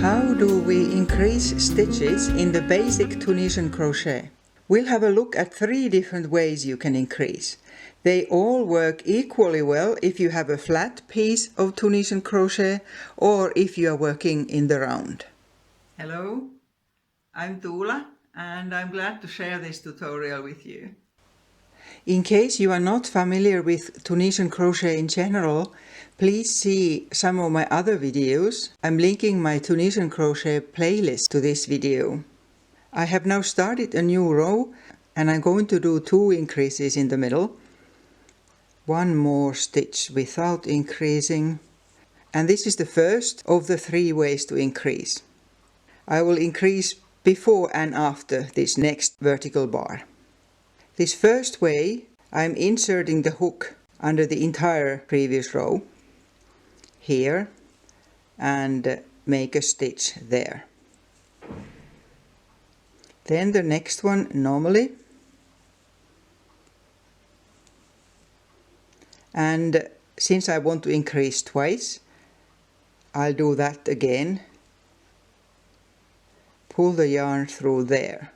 How do we increase stitches in the basic Tunisian crochet? We'll have a look at 3 different ways you can increase. They all work equally well if you have a flat piece of Tunisian crochet or if you are working in the round. Hello, I'm Tuula and I'm glad to share this tutorial with you. In case you are not familiar with Tunisian crochet in general, please see some of my other videos. I'm linking my Tunisian crochet playlist to this video. I have now started a new row and I'm going to do 2 increases in the middle. 1 more stitch without increasing. And this is the first of the 3 ways to increase. I will increase before and after this next vertical bar. This first way, I'm inserting the hook under the entire previous row here and make a stitch there. Then the next one normally, and since I want to increase twice, I'll do that again. Pull the yarn through there.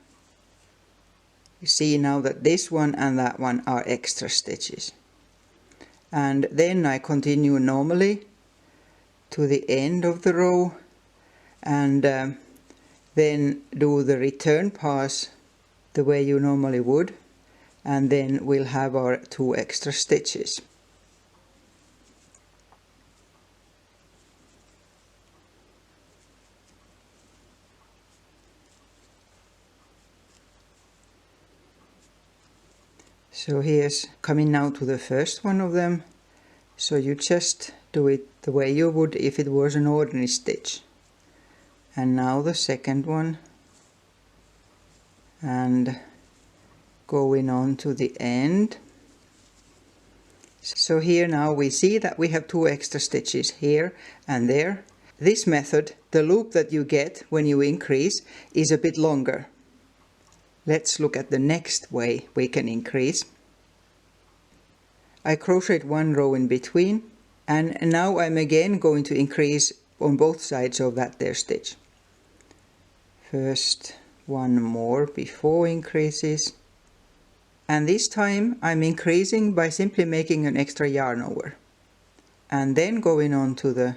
You see now that this one and that one are extra stitches. And then I continue normally to the end of the row and then do the return pass the way you normally would, and then we'll have our 2 extra stitches. So here's coming now to the first one of them. So you just do it the way you would if it was an ordinary stitch. And now the second one. And going on to the end. So here now we see that we have 2 extra stitches here and there. This method, the loop that you get when you increase, is a bit longer. Let's look at the next way we can increase. I crocheted 1 row in between, and now I'm again going to increase on both sides of that there stitch. First 1 more before increases, and this time I'm increasing by simply making an extra yarn over, and then going on to the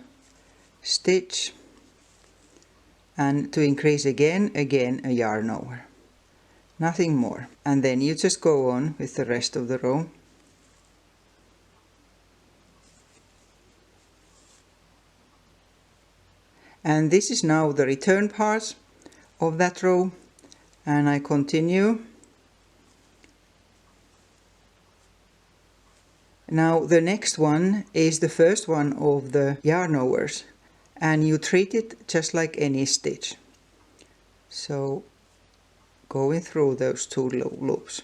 stitch, and to increase again a yarn over. Nothing more. And then you just go on with the rest of the row. And this is now the return part of that row. And I continue. Now the next one is the first one of the yarn overs. And you treat it just like any stitch. So going through those 2 loops.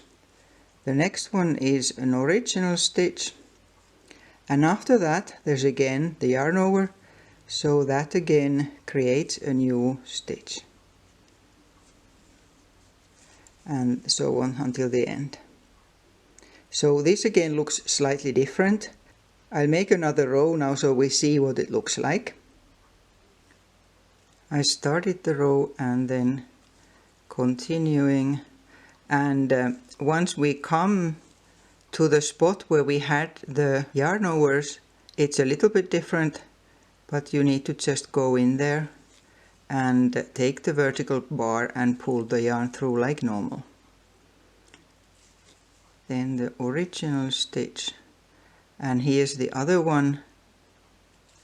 The next one is an original stitch, and after that there's again the yarn over, so that again creates a new stitch, and so on until the end. So this again looks slightly different. I'll make another row now so we see what it looks like. I started the row and then continuing, and once we come to the spot where we had the yarn overs, it's a little bit different, but you need to just go in there and take the vertical bar and pull the yarn through like normal. Then the original stitch, and here's the other one,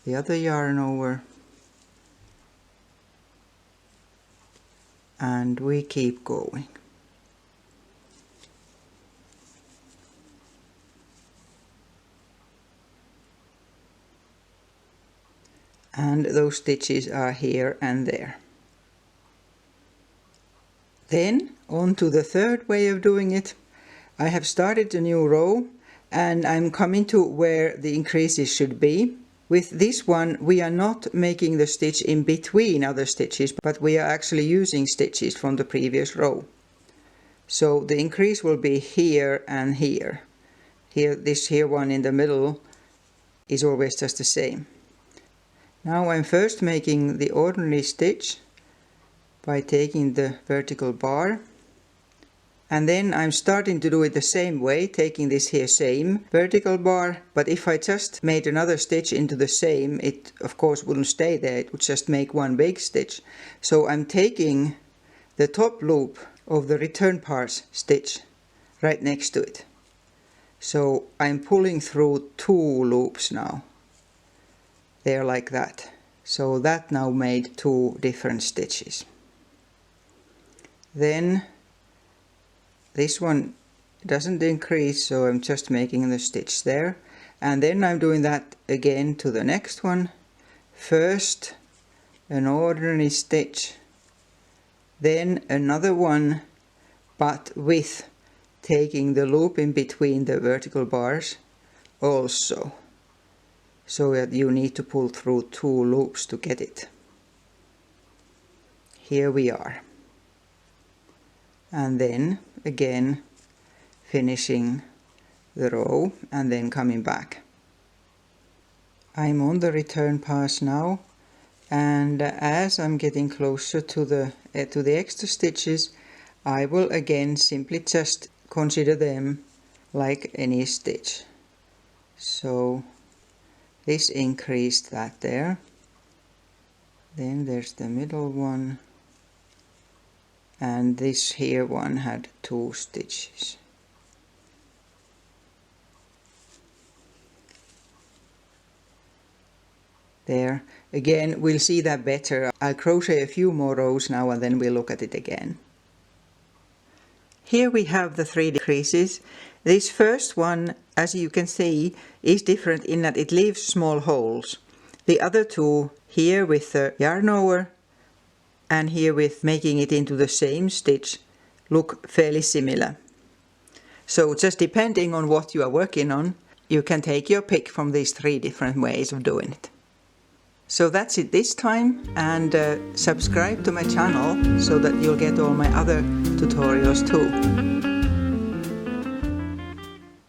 the other yarn over. And we keep going. And those stitches are here and there. Then on to the third way of doing it. I have started a new row and I'm coming to where the increases should be. With this one we are not making the stitch in between other stitches, but we are actually using stitches from the previous row. So the increase will be here and here. Here, this here one in the middle is always just the same. Now I'm first making the ordinary stitch by taking the vertical bar, and then I'm starting to do it the same way, taking this here same vertical bar, but if I just made another stitch into the same, it of course wouldn't stay there, it would just make one big stitch. So I'm taking the top loop of the return pass stitch right next to it. So I'm pulling through 2 loops now. There, like that. So that now made 2 different stitches. Then this one doesn't increase, so I'm just making the stitch there. And then I'm doing that again to the next one. First an ordinary stitch, then another one, but with taking the loop in between the vertical bars also, so that you need to pull through 2 loops to get it. Here we are. And then again finishing the row and then coming back. I'm on the return pass now, and as I'm getting closer to the extra stitches, I will again simply just consider them like any stitch. So this increased that there. Then there's the middle one, and this here one had 2 stitches. There. Again, we'll see that better. I'll crochet a few more rows now and then we'll look at it again. Here we have the 3 decreases. This first one, as you can see, is different in that it leaves small holes. The other 2, here with the yarn over and here with making it into the same stitch, look fairly similar. So just depending on what you are working on, you can take your pick from these 3 different ways of doing it. So that's it this time, and subscribe to my channel so that you'll get all my other tutorials too.